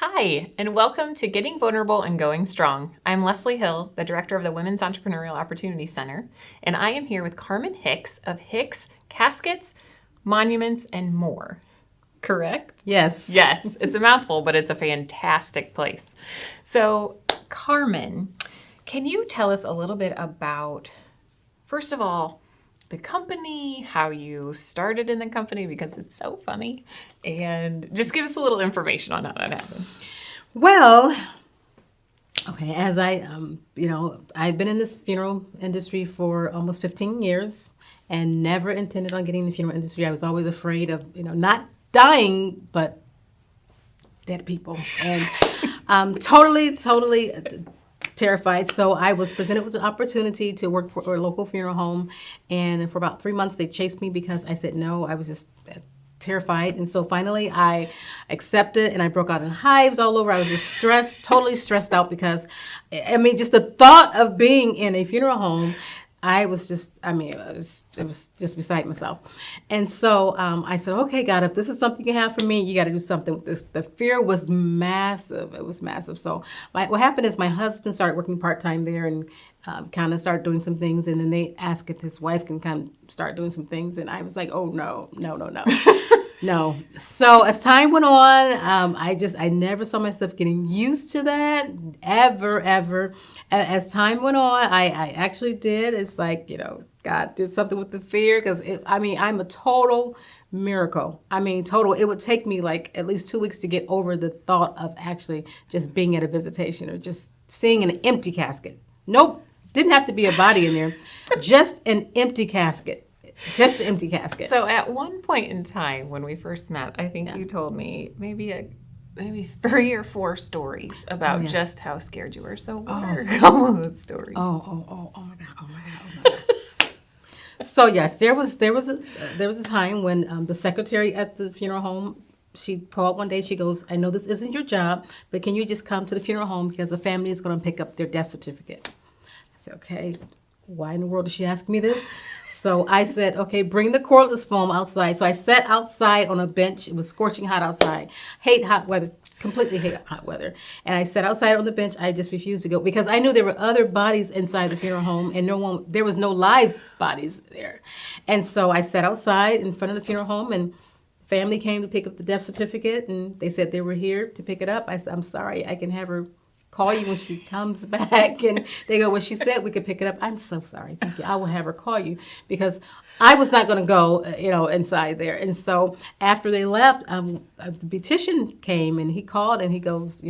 Hi, and welcome to Getting Vulnerable and Going Strong. I'm Leslee Hill, the director of the Women's Entrepreneurial Opportunity Center, and I am here with Carmen Hicks of Hicks Caskets, Monuments, and More. Correct? Yes. Yes, it's a mouthful, but it's a fantastic place. So, Carmen, can you tell us a little bit about, first of all, the company, how you started in the company, because it's so funny, and just give us a little information on how that happened. Well, okay, as I've been in this funeral industry for almost 15 years and never intended on getting in the funeral industry. I was always afraid of, not dying, but dead people. And totally terrified. So I was presented with an opportunity to work for a local funeral home. And for about 3 months, they chased me because I said no. I was just terrified. And so finally I accepted, and I broke out in hives all over. I was just totally stressed out because, just the thought of being in a funeral home, it was just beside myself. And so I said, okay, God, if this is something you have for me, you got to do something with this. The fear was massive. It was massive. So what happened is my husband started working part-time there and kind of started doing some things. And then they asked if his wife can kind of start doing some things. And I was like, oh, no. No. So as time went on, I never saw myself getting used to that ever. As time went on, I actually did. It's like, God did something with the fear because I'm a total miracle. Total. It would take me like at least 2 weeks to get over the thought of actually just being at a visitation or just seeing an empty casket. Nope. Didn't have to be a body in there. Just an empty casket. Just an empty casket. So at one point in time when we first met, I think you told me maybe 3 or 4 stories about just how scared you were. So what are a couple of those stories? Oh my God. So yes, there was a time when the secretary at the funeral home, she called one day. She goes, I know this isn't your job, but can you just come to the funeral home because the family is going to pick up their death certificate. I said, okay, why in the world did she ask me this? So I said, okay, bring the cordless foam outside. So I sat outside on a bench. It was scorching hot outside. Hate hot weather, completely hate hot weather. And I sat outside on the bench. I just refused to go because I knew there were other bodies inside the funeral home and there was no live bodies there. And so I sat outside in front of the funeral home and family came to pick up the death certificate and they said they were here to pick it up. I said, I'm sorry, I can have her call you when she comes back. And they go, well, she said we could pick it up. I'm so sorry. Thank you. I will have her call you because I was not going to go, inside there. And so after they left, the beautician came and he called and he goes,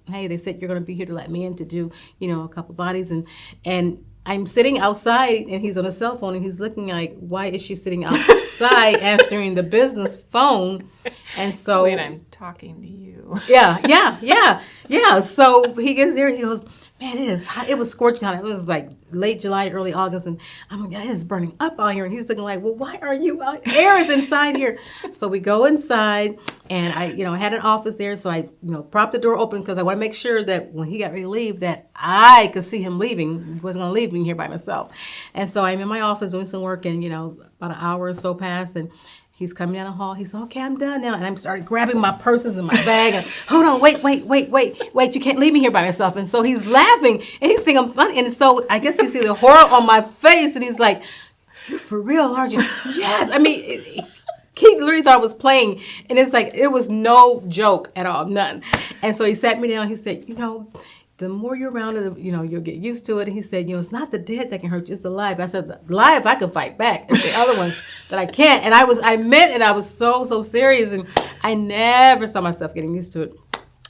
hey, they said you're going to be here to let me in to do, a couple bodies. And I'm sitting outside and he's on a cell phone and he's looking like, why is she sitting outside answering the business phone? And so wait, I'm talking to you. Yeah. So he gets there, he goes, man, it is hot. It was scorching hot. It was like late July, early August, and I'm like, it is burning up out here. And he's looking like, well, why are you out? Air is inside here. So we go inside, and I had an office there, so I, propped the door open because I want to make sure that when he got ready to leave, that I could see him leaving. He wasn't going to leave me here by myself. And so I'm in my office doing some work, and about an hour or so passed, and he's coming down the hall. He said, okay, I'm done now. And I started grabbing my purses and my bag. And hold on, wait. You can't leave me here by myself. And so he's laughing and he's thinking I'm funny. And so I guess he see the horror on my face. And he's like, you're for real, aren't you? Yes. He literally thought I was playing. And it's like, it was no joke at all, none. And so he sat me down. He said, the more you're around it, you'll get used to it. And he said, it's not the dead that can hurt you, it's the live. I said, the live I can fight back. It's the other ones that I can't. And I was so serious. And I never saw myself getting used to it.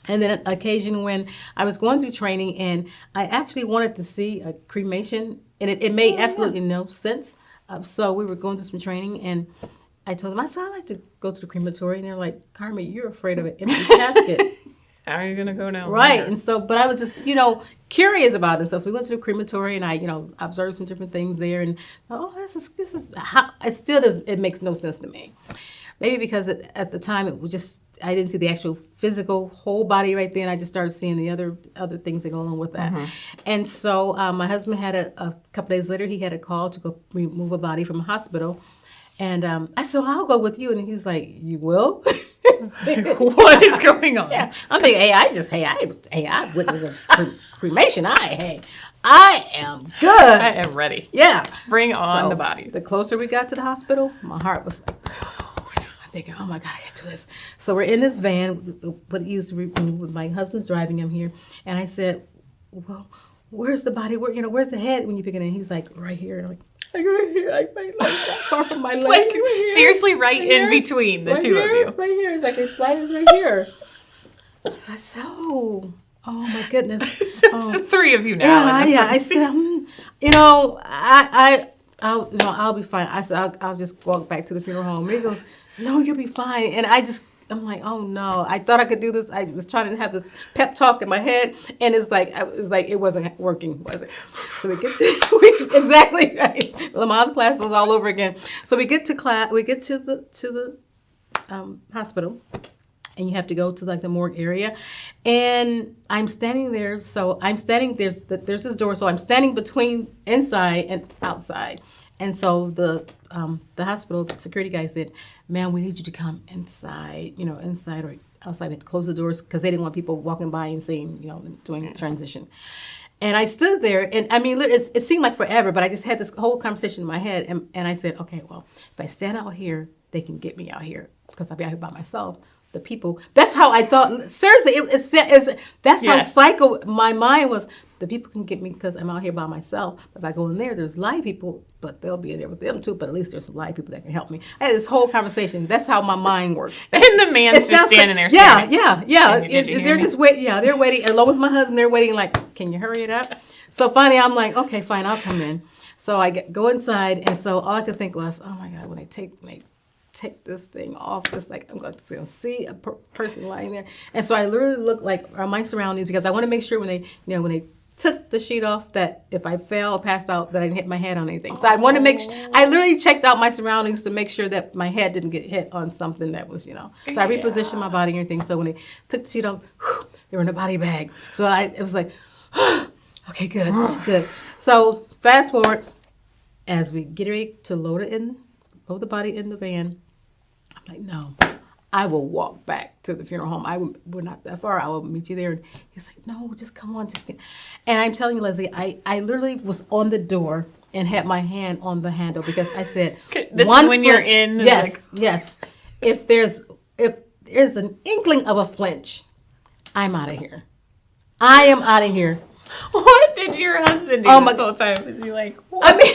And then an occasion when I was going through training and I actually wanted to see a cremation and it made absolutely no sense. So we were going through some training and I told them, I said, I'd like to go to the crematory. And they're like, Carmen, you're afraid of an empty casket. How are you going to go now? Right. And so, but I was just, curious about it and stuff. So we went to the crematory and I, observed some different things there and, this is how, it makes no sense to me. Maybe because at the time it was just, I didn't see the actual physical whole body right then. I just started seeing the other things that go along with that. Mm-hmm. And so my husband had a couple days later, he had a call to go remove a body from a hospital. And I said, I'll go with you. And he's like, you will? What is going on? Yeah, I'm thinking, I witnessed a cremation. I am good. I am ready. Yeah. Bring on So, the bodies. The closer we got to the hospital, my heart was like, I'm thinking, oh my God, I got to do this. So we're in this van, what it used to be, with my husband's driving him here. And I said, well, where's the body? Where's the head when you pick it in? He's like, right here. And I'm like right here. Like that far from my leg. Like, right here. seriously, right in between the two of you. Right here. It's like his slide is right here. So, oh my goodness. It's the three of you now. Yeah. I said, I'll be fine. I said, I'll just walk back to the funeral home. And he goes, no, you'll be fine. And I'm like, oh no, I thought I could do this. I was trying to have this pep talk in my head, and it's like it wasn't working, was it? So we get to exactly right. Lamar's class was all over again. So we get to class. We get to the hospital, and you have to go to like the morgue area, and I'm standing there. So I'm standing there's this door. So I'm standing between inside and outside. And so the hospital security guy said, "Ma'am, we need you to come inside, inside or outside, and close the doors because they didn't want people walking by and seeing, doing the transition." And I stood there, and I mean, it seemed like forever, but I just had this whole conversation in my head, and I said, "Okay, well, if I stand out here, they can get me out here because I'll be out here by myself." The people, that's how I thought. Seriously, that's how psycho my mind was. The people can get me because I'm out here by myself. But if I go in there's live people, but they'll be in there with them too. But at least there's some live people that can help me. I had this whole conversation. That's how my mind worked. And the man's just standing there. Yeah. They're just waiting. Yeah, they're waiting. Along with my husband, they're waiting. Like, can you hurry it up? So finally, I'm like, okay, fine, I'll come in. So I go inside, and so all I could think was, oh my God, when I take this thing off, it's like I'm going to see a person lying there. And so I literally look like my surroundings because I want to make sure when they took the sheet off that if I fell or passed out that I didn't hit my head on anything. So I want to make sure, I literally checked out my surroundings to make sure that my head didn't get hit on something that was, So I repositioned my body and everything. So when they took the sheet off, they were in a body bag. So it was like, okay, good. So fast forward, as we get ready to load the body in the van, I'm like, no, I will walk back to the funeral home. We're not that far. I will meet you there. And he's like, no, just come on, just get. And I'm telling you, Leslie, I literally was on the door and had my hand on the handle because I said, this is when you're in. Yes. If there's an inkling of a flinch, I'm out of here. I am out of here. What did your husband do this whole time? Is he like, what? I mean,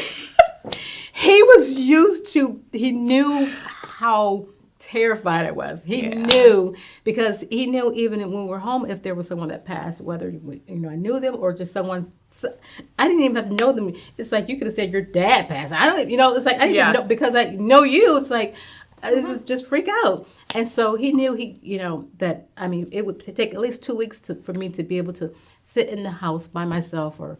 he knew how terrified I was. He knew because he knew even when we were home, if there was someone that passed, whether I knew them or just someone's. I didn't even have to know them. It's like you could have said your dad passed. I don't, it's like I didn't even know because I know you. It's like this is just freak out. And so he knew that it would take at least 2 weeks for me to be able to sit in the house by myself or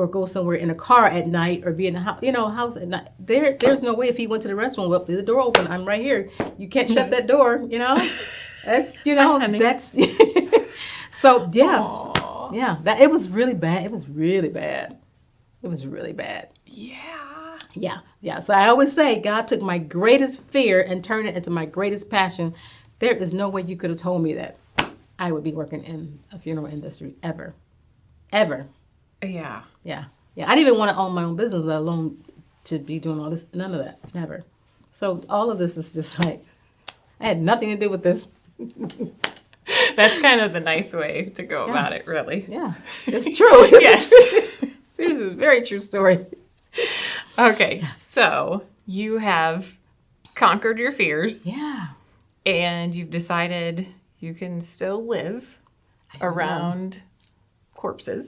go somewhere in a car at night or be in the house at night. There's no way if he went to the restroom, well, leave the door open. I'm right here. You can't shut that door, That's, that's. So, yeah. Aww. Yeah. It was really bad. It was really bad. Yeah. Yeah. So I always say God took my greatest fear and turned it into my greatest passion. There is no way you could have told me that I would be working in a funeral industry ever. Yeah. I didn't even want to own my own business, let alone to be doing all this. None of that. Never. So all of this is just like, I had nothing to do with this. That's kind of the nice way to go about it, really. Yeah. It's true. Yes. It's a very true story. Okay. So you have conquered your fears. Yeah. And you've decided you can still live around corpses.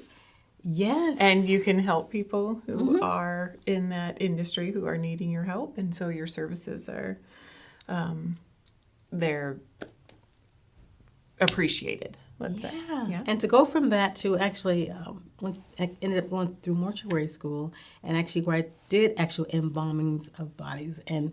Yes. And you can help people who are in that industry who are needing your help. And so your services are, they're appreciated, let's say. Yeah. And to go from that to actually, I ended up going through mortuary school and actually where I did actual embalmings of bodies. And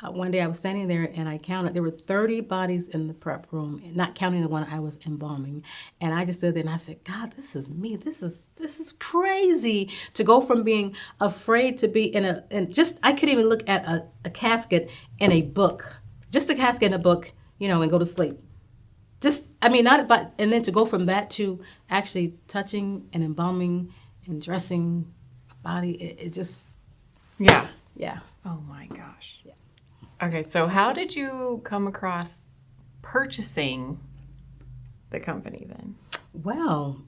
one day I was standing there and I counted, there were 30 bodies in the prep room, not counting the one I was embalming. And I just stood there and I said, God, this is me. This is crazy to go from being afraid to be I couldn't even look at a casket in a book, just a casket in a book and go to sleep. Just, I mean, not but and then to go from that to actually touching and embalming and dressing a body, it just, Yeah. yeah. Oh my gosh. Yeah. Okay, so how did you come across purchasing the company then? Well,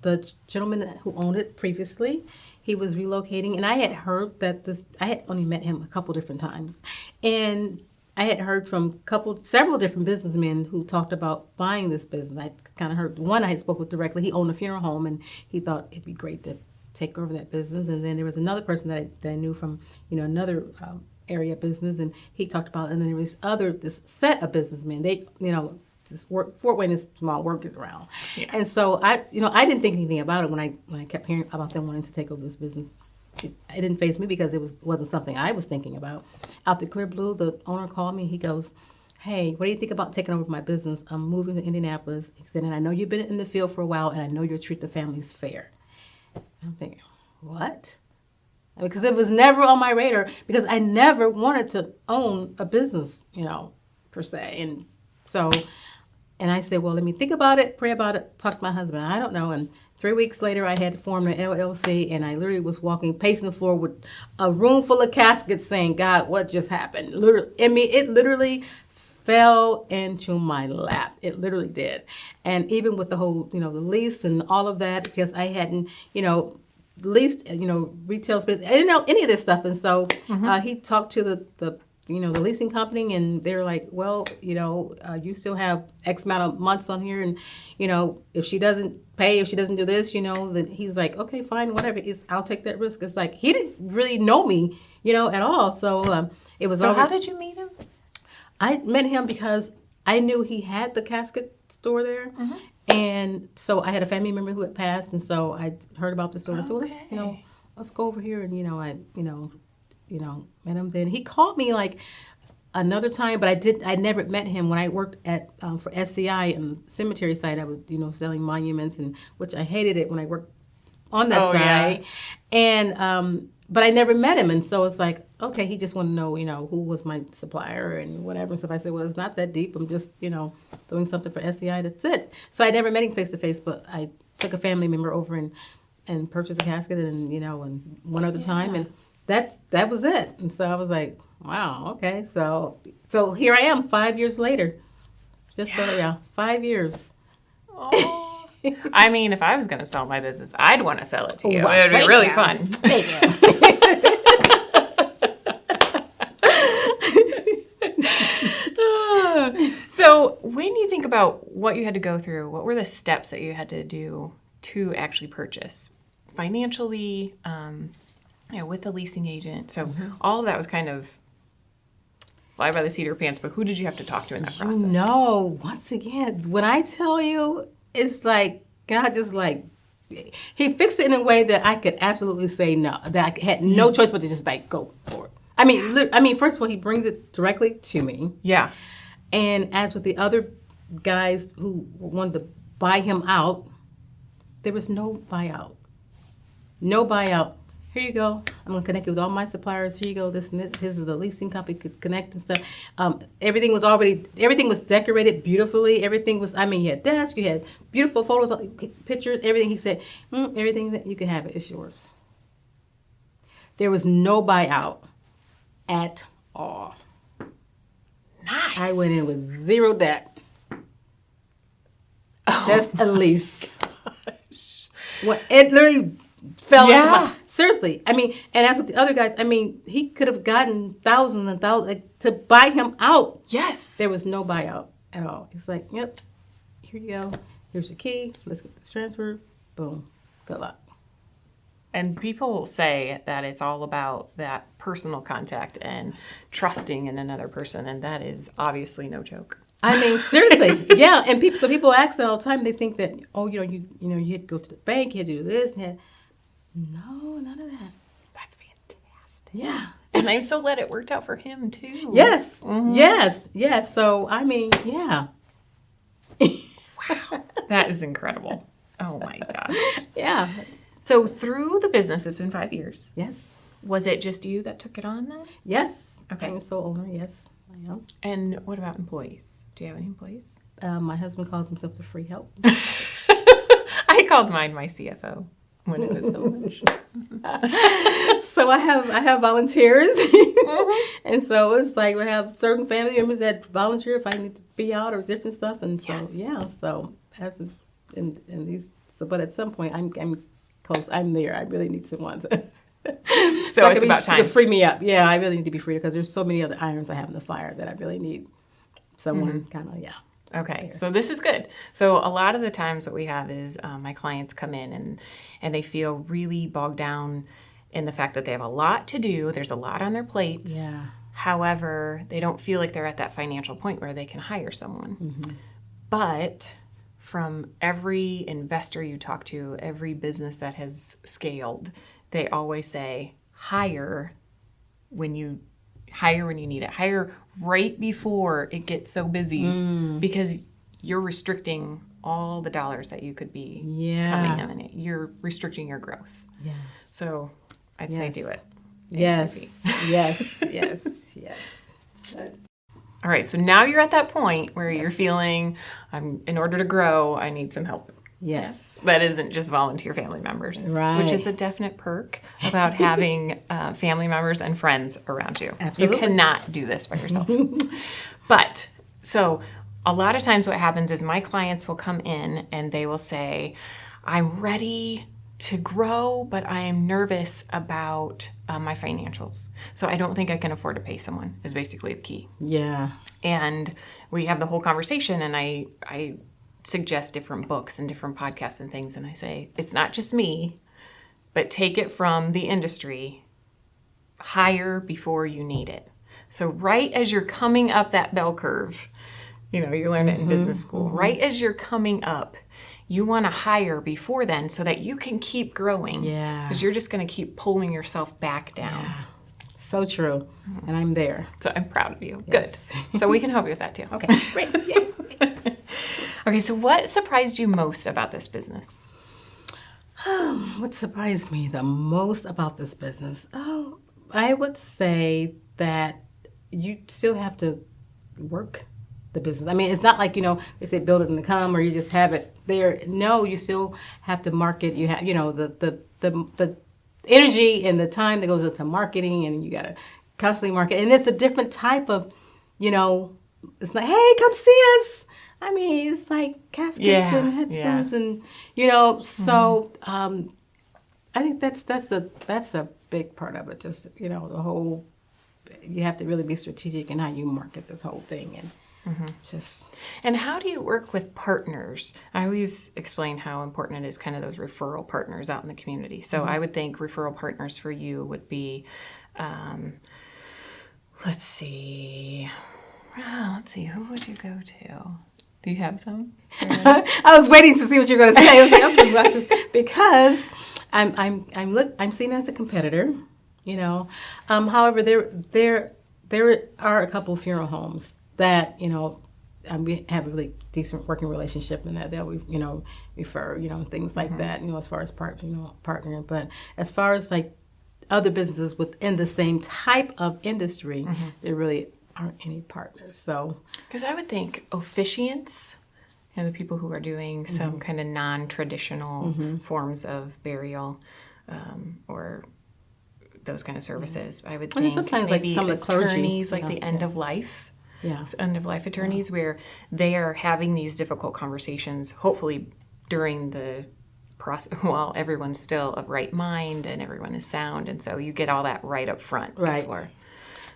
the gentleman who owned it previously, he was relocating, and I had heard that I had only met him a couple different times, and I had heard from several different businessmen who talked about buying this business. I kind of heard one I had spoke with directly. He owned a funeral home, and he thought it'd be great to take over that business. And then there was another person that I knew from, another area business, and he talked about. And then there was this set of businessmen. They, Fort Wayne is small, working around, and so I didn't think anything about it when I kept hearing about them wanting to take over this business. It didn't faze me because it wasn't something I was thinking about. Out the clear blue, the owner called me. He goes, "Hey, what do you think about taking over my business? I'm moving to Indianapolis." He said, "And I know you've been in the field for a while, and I know you'll treat the families fair." I'm thinking, what? Because it was never on my radar, because I never wanted to own a business, per se. And so, and I said, well, let me think about it, pray about it, talk to my husband. I don't know. And 3 weeks later, I had to form an LLC, and I literally was pacing the floor with a room full of caskets saying, God, what just happened? Literally, it literally fell into my lap. It literally did. And even with the whole, the lease and all of that, because I hadn't, leased, retail space. I didn't know any of this stuff. And so he talked to the leasing company, and they're like, well, you still have X amount of months on here. And, if she doesn't pay, if she doesn't do this, then he was like, okay, fine, whatever. I'll take that risk. It's like, he didn't really know me, at all. So it was. So how did you meet him? I met him because I knew he had the casket store there. And so I had a family member who had passed. And so I heard about the store. Okay. So let's go over here. And, I met him then. He called me like another time, but I never met him when I worked at for SCI and cemetery site. I was selling monuments, and which I hated it when I worked on that side. Yeah. And but I never met him, and so it's like, okay, he just wanted to know who was my supplier and whatever. So I said, well, it's not that deep. I'm just doing something for SCI. That's it. So I never met him face to face, but I took a family member over and purchased a casket, and and one other time, and that was it. And so I was like, wow, okay. So here I am 5 years later. Just 5 years. Oh. I mean, if I was going to sell my business, I'd want to sell it to you. Well, it would be really fun. Thank you. So when you think about what you had to go through, what were the steps that you had to do to actually purchase? Financially, with the leasing agent. So all of that was kind of fly by the seat of your pants, but who did you have to talk to in that process? Once again, when I tell you, it's like God just he fixed it in a way that I could absolutely say no, that I had no choice but to just go for it. I mean, first of all, he brings it directly to me. Yeah. And as with the other guys who wanted to buy him out, there was no buyout. No buyout. Here you go. I'm going to connect you with all my suppliers. Here you go. This is the leasing company, could connect and stuff. Everything was decorated beautifully. Everything was, you had desks, you had beautiful photos, pictures, everything. He said, everything that you can have it's yours. There was no buyout at all. Nice. I went in with zero debt. Just a lease. It literally fell into my... Seriously. And as with the other guys, he could have gotten thousands and thousands to buy him out. Yes. There was no buyout at all. It's like, yep, here you go. Here's your key. Let's get this transferred. Boom. Good luck. And people say that it's all about that personal contact and trusting in another person, and that is obviously no joke. Seriously, yeah. And people ask that all the time. They think that, you had to go to the bank, you had to do this, and that. No, none of that. That's fantastic. Yeah. And I'm so glad it worked out for him too. Yes, yes. So yeah. Wow, that is incredible. Oh my gosh. Yeah. So through the business, it's been 5 years. Yes. Was it just you that took it on then? Yes. Okay. I'm the sole owner, yes. I am. And what about employees? Do you have any employees? My husband calls himself the free help. I called mine my CFO when it was lunch. So I have volunteers, and so it's like we have certain family members that volunteer if I need to be out or different stuff, and so so as of, in these, so but at some point I'm close. I'm there. I really need to want to. So it's about time to free me up. Yeah, I really need to be free because there's so many other irons I have in the fire that I really need someone kind of Okay, so this is good. So a lot of the times what we have is my clients come in and they feel really bogged down in the fact that they have a lot to do. There's a lot on their plates. Yeah. However, they don't feel like they're at that financial point where they can hire someone. But from every investor you talk to, every business that has scaled, they always say, hire when you need it. Hire right before it gets so busy because you're restricting all the dollars that you could be coming in, and you're restricting your growth. Yeah. So I'd say do it. Yes. Yes. All right, so now you're at that point where you're feeling, in order to grow, I need some help. Yes. That isn't just volunteer family members, Right. which is a definite perk about having family members and friends around you. Absolutely. You cannot do this by yourself. But, so a lot of times what happens is my clients will come in and they will say, I'm ready to grow, but I am nervous about my financials. So I don't think I can afford to pay someone is basically the key. Yeah. And we have the whole conversation, and I suggest different books and different podcasts and things, and I say, it's not just me, but take it from the industry, hire before you need it. So right as you're coming up that bell curve, you learn it in business school, right as you're coming up, you want to hire before then so that you can keep growing. Yeah. Because you're just going to keep pulling yourself back down. Yeah. So true. And I'm there. So I'm proud of you. Yes. Good. So we can help you with that too. Okay, great. Yeah. Okay, so what surprised you most about this business? What surprised me the most about this business? Oh, I would say that you still have to work the business. I mean, it's not like, they say build it and come, or you just have it there. No, you still have to market. You have, the energy and the time that goes into marketing, and you got to constantly market. And it's a different type of, it's like, hey, come see us. I mean, it's like caskets and headstones and, so I think that's a big part of it. Just, the whole, you have to really be strategic in how you market this whole thing. And And how do you work with partners? I always explain how important it is, kind of those referral partners out in the community. So I would think referral partners for you would be, let's see, who would you go to? Do you have some? I was waiting to see what you're going to say. I was like, okay, well, just because I'm seen as a competitor, However, there are a couple of funeral homes that we have a really decent working relationship, and that we refer things like that, as far as partnering. But as far as like other businesses within the same type of industry, there really aren't any partners. So because I would think officiants, the people who are doing some kind of non-traditional forms of burial or those kind of services, I would think sometimes maybe like some of the clergy, attorneys, like the end of life. End of life attorneys, where they are having these difficult conversations, hopefully during the process, while everyone's still of right mind and everyone is sound, and so you get all that right up front. Before.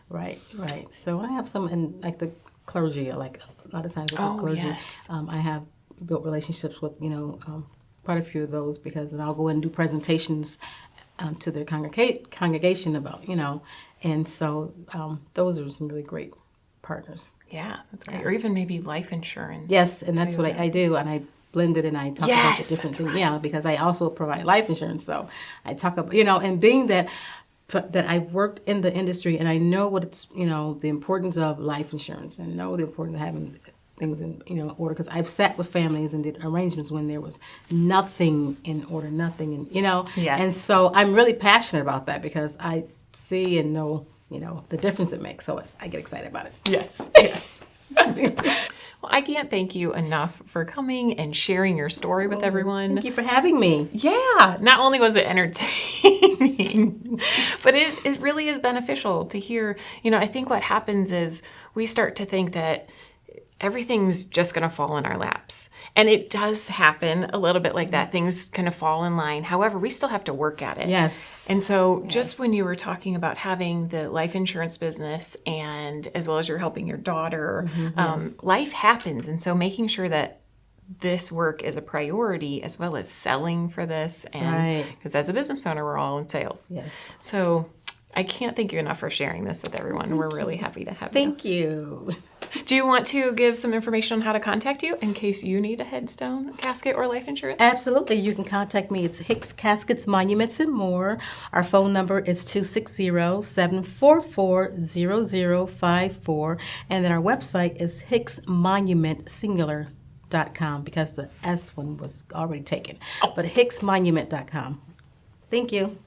Right. So I have some in like the clergy, like a lot of times with the clergy. I have built relationships with quite a few of those, because then I'll go and do presentations to their congregation about and so those are some really great partners. Yeah, that's great. Or even maybe life insurance. Yes, and that's what I do, and I blend it, and I talk about the different things. Right. Yeah, because I also provide life insurance, so I talk about and being that I've worked in the industry, and I know what it's the importance of life insurance, and know the importance of having things in order, because I've sat with families and did arrangements when there was nothing in order, and and so I'm really passionate about that, because I see and know the difference it makes. So I get excited about it. Yes, yes. Well, I can't thank you enough for coming and sharing your story with everyone. Thank you for having me. Yeah, not only was it entertaining, but it really is beneficial to hear. I think what happens is we start to think that everything's just going to fall in our laps. And it does happen a little bit like that. Things kind of fall in line. However, we still have to work at it. Yes. And so just when you were talking about having the life insurance business and as well as you're helping your daughter, life happens. And so making sure that this work is a priority as well as selling for this. And because as a business owner, we're all in sales. Yes. So I can't thank you enough for sharing this with everyone. We're really happy to have you. Thank you. Do you want to give some information on how to contact you in case you need a headstone, casket, or life insurance? Absolutely. You can contact me. It's Hicks Caskets, Monuments, and More. Our phone number is 260-744-0054. And then our website is hicksmonumentsingular.com because the S one was already taken. But hicksmonument.com. Thank you.